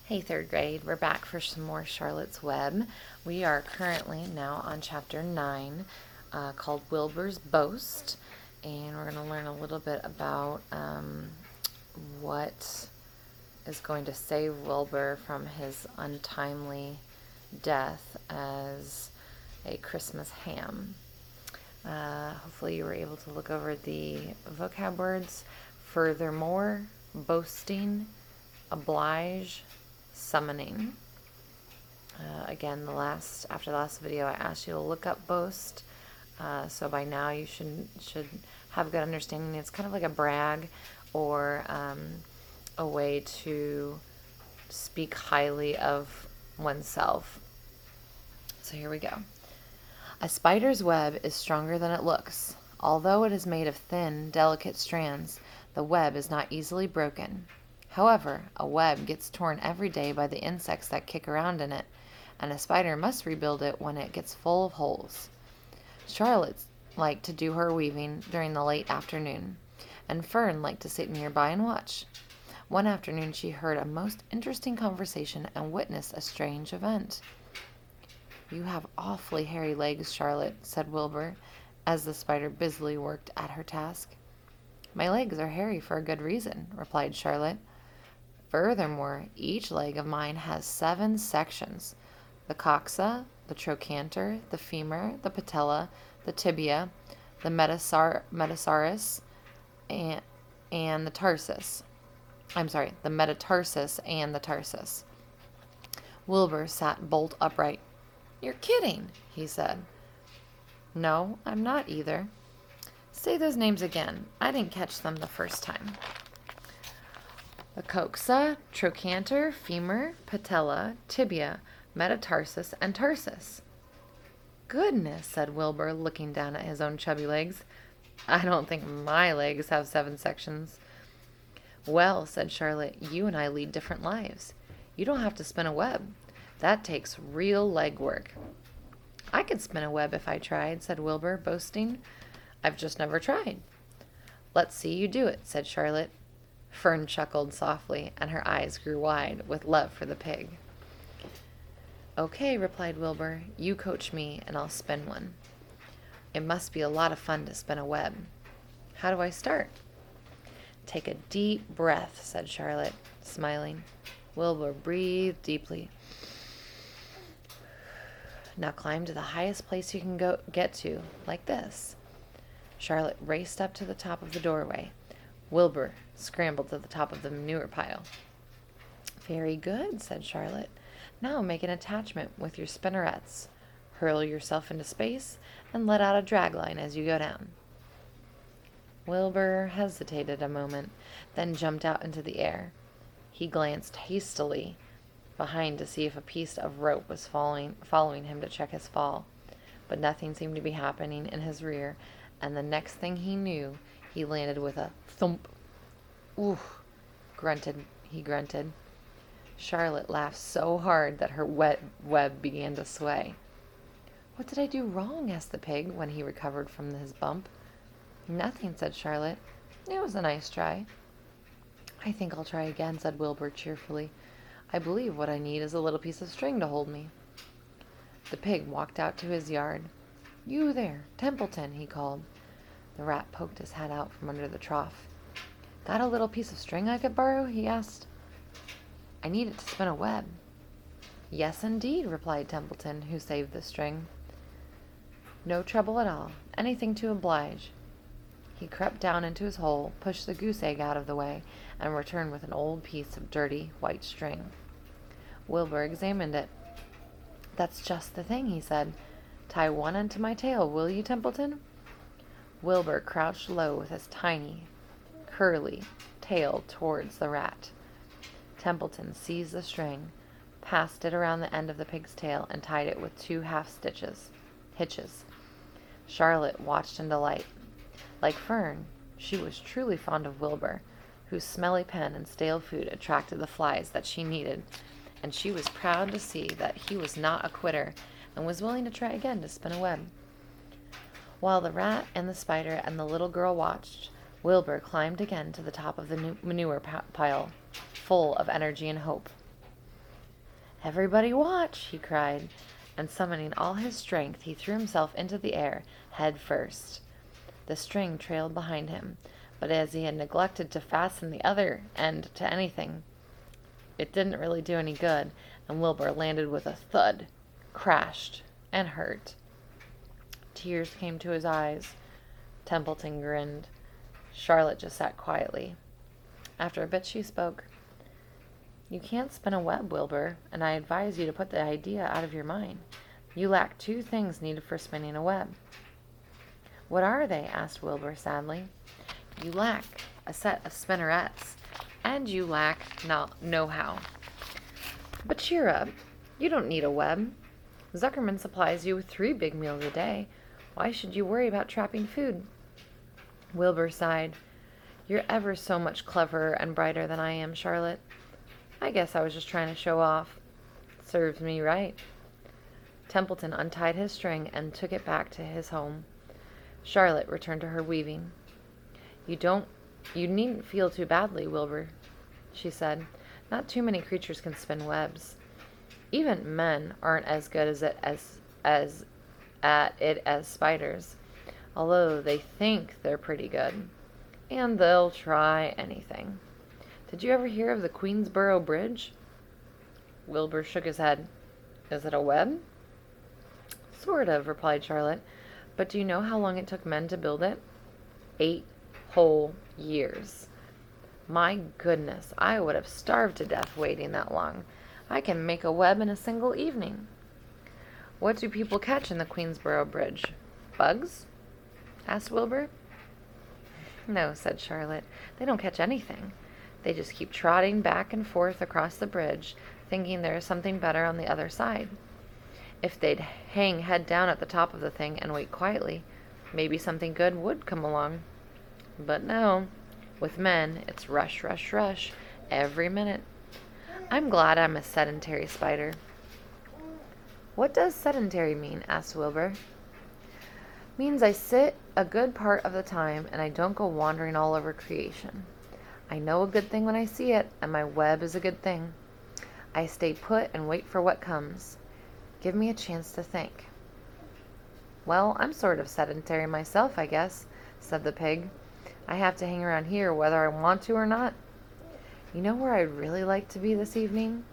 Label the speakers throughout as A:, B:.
A: Hey, third grade, we're back for some more Charlotte's Web. We are currently now on chapter 9 called Wilbur's Boast, and we're going to learn a little bit about what is going to save Wilbur from his untimely death as a Christmas ham. Hopefully you were able to look over the vocab words. Furthermore, boasting, oblige, summoning. Again, after the last video, I asked you to look up boast. So by now you should have a good understanding. It's kind of like a brag or a way to speak highly of oneself. So here we go. A spider's web is stronger than it looks. Although it is made of thin, delicate strands, the web is not easily broken. However, a web gets torn every day by the insects that kick around in it, and a spider must rebuild it when it gets full of holes. Charlotte liked to do her weaving during the late afternoon, and Fern liked to sit nearby and watch. One afternoon she heard a most interesting conversation and witnessed a strange event. "You have awfully hairy legs, Charlotte," said Wilbur, as the spider busily worked at her task. "My legs are hairy for a good reason," replied Charlotte. "Furthermore, each leg of mine has 7 sections: the coxa, the trochanter, the femur, the patella, the tibia, the metatarsus, and the tarsus. The metatarsus and the tarsus." Wilbur sat bolt upright. "You're kidding," he said. "No, I'm not either. Say those names again. I didn't catch them the first time." The coxa, trochanter, femur, patella, tibia, metatarsus, and tarsus. "Goodness," said Wilbur, looking down at his own chubby legs. "I don't think my legs have 7 sections." "Well," said Charlotte, "you and I lead different lives. You don't have to spin a web. That takes real leg work." "I could spin a web if I tried," said Wilbur, boasting. "I've just never tried." "Let's see you do it," said Charlotte. Fern chuckled softly, and her eyes grew wide with love for the pig. "Okay," replied Wilbur. "You coach me, and I'll spin one. It must be a lot of fun to spin a web. How do I start?" "Take a deep breath," said Charlotte, smiling. Wilbur breathed deeply. "Now climb to the highest place you can get to, like this." Charlotte raced up to the top of the doorway. Wilbur scrambled to the top of the manure pile. "Very good," said Charlotte. "Now make an attachment with your spinnerets. Hurl yourself into space and let out a drag line as you go down." Wilbur hesitated a moment, then jumped out into the air. He glanced hastily behind to see if a piece of rope was following him to check his fall, but nothing seemed to be happening in his rear, and the next thing he knew, he landed with a thump. "Ooh," he grunted. Charlotte laughed so hard that her wet web began to sway. "What did I do wrong?" asked the pig when he recovered from his bump. "Nothing," said Charlotte. "It was a nice try." "I think I'll try again," said Wilbur cheerfully. "I believe what I need is a little piece of string to hold me." The pig walked out to his yard. "You there, Templeton," he called. The rat poked his head out from under the trough. "Got a little piece of string I could borrow?" he asked. "I need it to spin a web." "Yes, indeed," replied Templeton, who saved the string. "No trouble at all. Anything to oblige." He crept down into his hole, pushed the goose egg out of the way, and returned with an old piece of dirty white string. Wilbur examined it. "That's just the thing," he said. "Tie one end to my tail, will you, Templeton?" Wilbur crouched low with his tiny, curly tail towards the rat. Templeton seized the string, passed it around the end of the pig's tail, and tied it with 2 hitches. Charlotte watched in delight. Like Fern, she was truly fond of Wilbur, whose smelly pen and stale food attracted the flies that she needed, and she was proud to see that he was not a quitter and was willing to try again to spin a web. While the rat and the spider and the little girl watched, Wilbur climbed again to the top of the manure pile, full of energy and hope. "Everybody watch!" he cried, and summoning all his strength, he threw himself into the air, head first. The string trailed behind him, but as he had neglected to fasten the other end to anything, it didn't really do any good, and Wilbur landed with a thud, crashed, and hurt. Tears came to his eyes. Templeton grinned. Charlotte just sat quietly. After a bit she spoke. "You can't spin a web, Wilbur, and I advise you to put the idea out of your mind. You lack 2 things needed for spinning a web." "What are they?" asked Wilbur sadly. "You lack a set of spinnerets, and you lack know-how. But cheer up. You don't need a web. Zuckerman supplies you with 3 big meals a day. Why should you worry about trapping food?" Wilbur sighed. "You're ever so much cleverer and brighter than I am, Charlotte. I guess I was just trying to show off. Serves me right." Templeton untied his string and took it back to his home. Charlotte returned to her weaving. You needn't feel too badly, Wilbur," she said. "Not too many creatures can spin webs. Even men aren't as good at it as spiders, although they think they're pretty good. And they'll try anything. Did you ever hear of the Queensboro Bridge?" Wilbur shook his head. "Is it a web?" "Sort of," replied Charlotte. "But do you know how long it took men to build it? 8 whole years. My goodness, I would have starved to death waiting that long. I can make a web in a single evening." "What do people catch in the Queensboro Bridge? Bugs?" asked Wilbur. "No," said Charlotte. "They don't catch anything. They just keep trotting back and forth across the bridge, thinking there is something better on the other side. If they'd hang head down at the top of the thing and wait quietly, maybe something good would come along. But no, with men, it's rush, rush, rush, every minute. I'm glad I'm a sedentary spider." "What does sedentary mean?" asked Wilbur. "Means I sit a good part of the time, and I don't go wandering all over creation. I know a good thing when I see it, and my web is a good thing. I stay put and wait for what comes. Give me a chance to think." "Well, I'm sort of sedentary myself, I guess," said the pig. "I have to hang around here whether I want to or not. You know where I'd really like to be this evening?"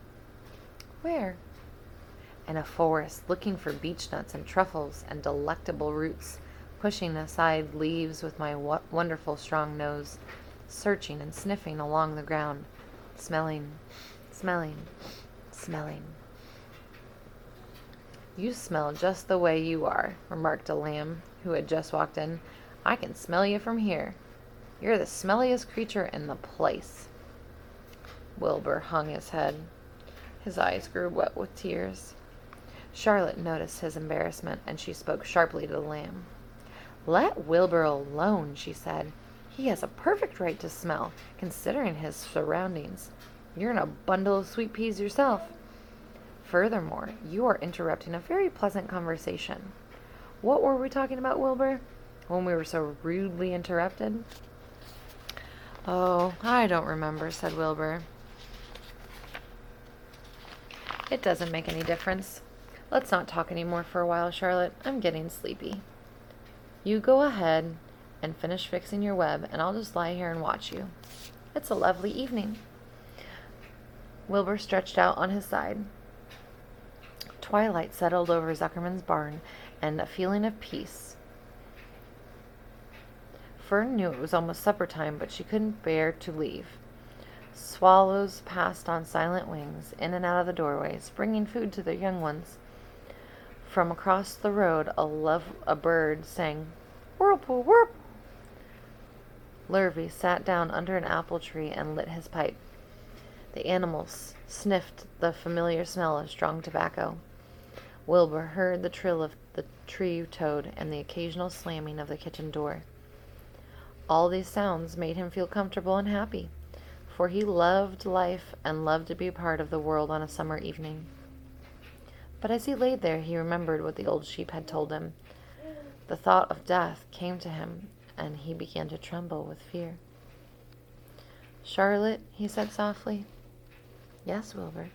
A: "Where?" "In a forest, looking for beechnuts and truffles and delectable roots, pushing aside leaves with my wonderful strong nose, searching and sniffing along the ground, smelling, smelling, smelling." "You smell just the way you are," remarked a lamb who had just walked in. "I can smell you from here. You're the smelliest creature in the place." Wilbur hung his head. His eyes grew wet with tears. Charlotte noticed his embarrassment, and she spoke sharply to the lamb. "Let Wilbur alone," she said. "He has a perfect right to smell, considering his surroundings. You're in a bundle of sweet peas yourself. Furthermore, you are interrupting a very pleasant conversation. What were we talking about, Wilbur, when we were so rudely interrupted?" "Oh, I don't remember," said Wilbur. "It doesn't make any difference. Let's not talk any more for a while, Charlotte. I'm getting sleepy. You go ahead and finish fixing your web, and I'll just lie here and watch you. It's a lovely evening." Wilbur stretched out on his side. Twilight settled over Zuckerman's barn, and a feeling of peace. Fern knew it was almost supper time, but she couldn't bear to leave. Swallows passed on silent wings, in and out of the doorways, bringing food to their young ones. From across the road, a bird sang, "Whirlpool, whirp." Lurvy sat down under an apple tree and lit his pipe. The animals sniffed the familiar smell of strong tobacco. Wilbur heard the trill of the tree toad and the occasional slamming of the kitchen door. All these sounds made him feel comfortable and happy, for he loved life and loved to be a part of the world on a summer evening. But as he lay there, he remembered what the old sheep had told him. The thought of death came to him, and he began to tremble with fear. "Charlotte," he said softly. "Yes, Wilbur."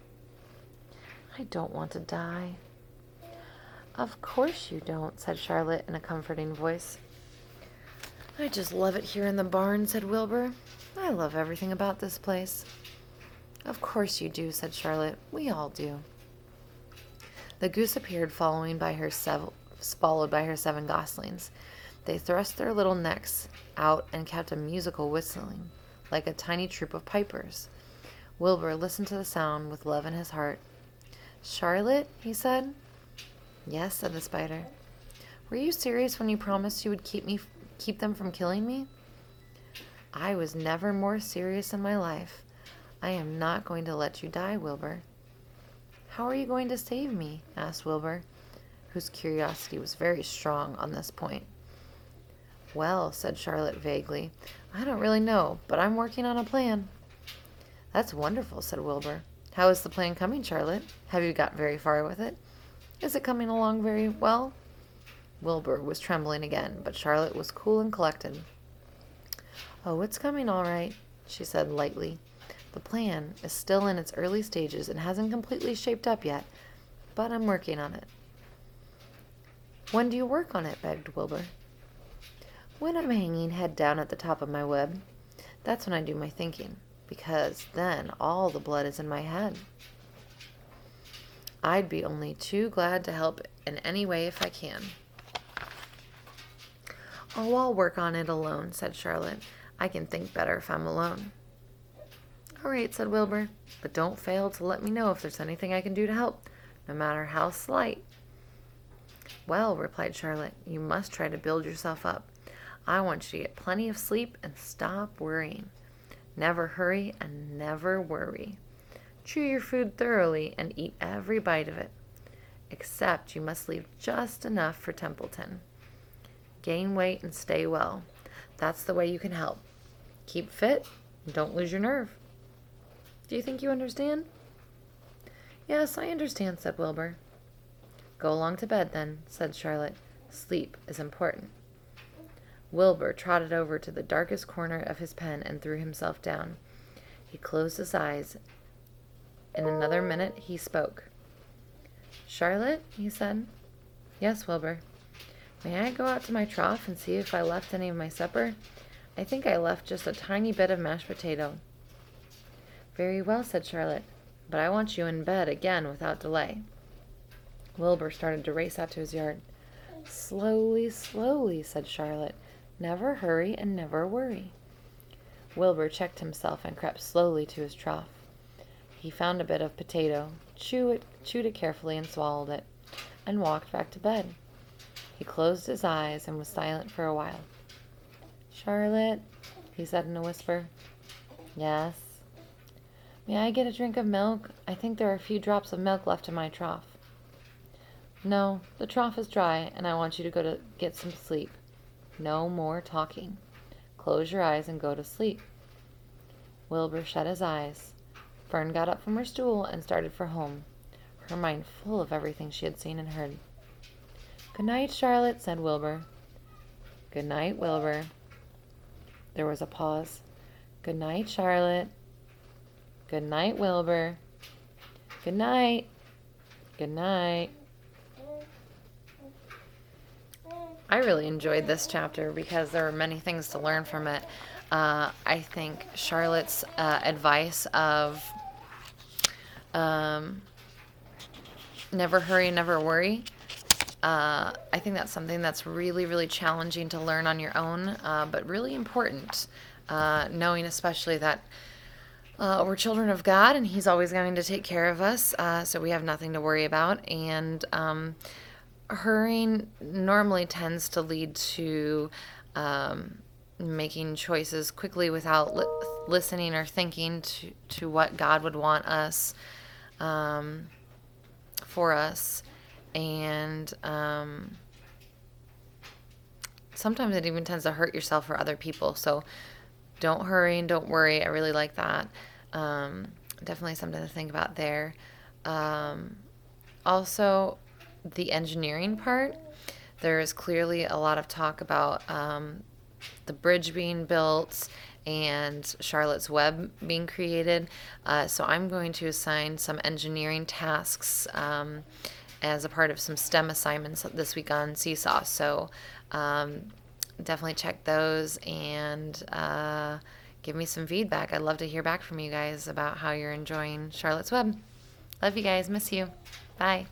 A: I don't want to die. Of course you don't, said Charlotte in a comforting voice. I just love it here in the barn, said Wilbur. I love everything about this place. Of course you do, said Charlotte. We all do. The goose appeared, followed by her 7 goslings. They thrust their little necks out and kept a musical whistling, like a tiny troop of pipers. Wilbur listened to the sound with love in his heart. Charlotte, he said. Yes, said the spider. Were you serious when you promised you would keep them from killing me? I was never more serious in my life. I am not going to let you die, Wilbur. How are you going to save me? Asked Wilbur, whose curiosity was very strong on this point. Well, said Charlotte vaguely, I don't really know, but I'm working on a plan. That's wonderful, said Wilbur. How is the plan coming, Charlotte? Have you got very far with it? Is it coming along very well? Wilbur was trembling again, but Charlotte was cool and collected. Oh, it's coming all right, she said lightly. The plan is still in its early stages and hasn't completely shaped up yet, but I'm working on it. When do you work on it? Begged Wilbur. When I'm hanging head down at the top of my web. That's when I do my thinking, because then all the blood is in my head. I'd be only too glad to help in any way if I can. Oh, I'll work on it alone, said Charlotte. I can think better if I'm alone. All right, said Wilbur, but don't fail to let me know if there's anything I can do to help, no matter how slight. Well, replied Charlotte, you must try to build yourself up. I want you to get plenty of sleep and stop worrying. Never hurry and never worry. Chew your food thoroughly and eat every bite of it, except you must leave just enough for Templeton. Gain weight and stay well. That's the way you can help. Keep fit and don't lose your nerve. Do you think you understand? Yes, I understand, said Wilbur. Go along to bed, then, said Charlotte. Sleep is important. Wilbur trotted over to the darkest corner of his pen and threw himself down. He closed his eyes. In another minute, he spoke. Charlotte, he said. Yes, Wilbur. May I go out to my trough and see if I left any of my supper? I think I left just a tiny bit of mashed potato. Very well, said Charlotte, but I want you in bed again without delay. Wilbur started to race out to his yard. Slowly, slowly, said Charlotte. Never hurry and never worry. Wilbur checked himself and crept slowly to his trough. He found a bit of potato, chewed it carefully and swallowed it, and walked back to bed. He closed his eyes and was silent for a while. Charlotte, he said in a whisper. Yes. May I get a drink of milk? I think there are a few drops of milk left in my trough. No, the trough is dry, and I want you to go to get some sleep. No more talking. Close your eyes and go to sleep. Wilbur shut his eyes. Fern got up from her stool and started for home, her mind full of everything she had seen and heard. Good night, Charlotte, said Wilbur. Good night, Wilbur. There was a pause. Good night, Charlotte. Good night, Wilbur. Good night. Good night. I really enjoyed this chapter because there were many things to learn from it. I think Charlotte's advice of never hurry, never worry. I think that's something that's really, really challenging to learn on your own, but really important, knowing especially that we're children of God and He's always going to take care of us, so we have nothing to worry about. And hurrying normally tends to lead to making choices quickly without listening or thinking to what God would want us for us. And sometimes it even tends to hurt yourself or other people. So don't hurry and don't worry. I really like that. Definitely something to think about there. Also, the engineering part. There is clearly a lot of talk about the bridge being built and Charlotte's Web being created. So I'm going to assign some engineering tasks as a part of some STEM assignments this week on Seesaw. So definitely check those and give me some feedback. I'd love to hear back from you guys about how you're enjoying Charlotte's Web. Love you guys. Miss you. Bye.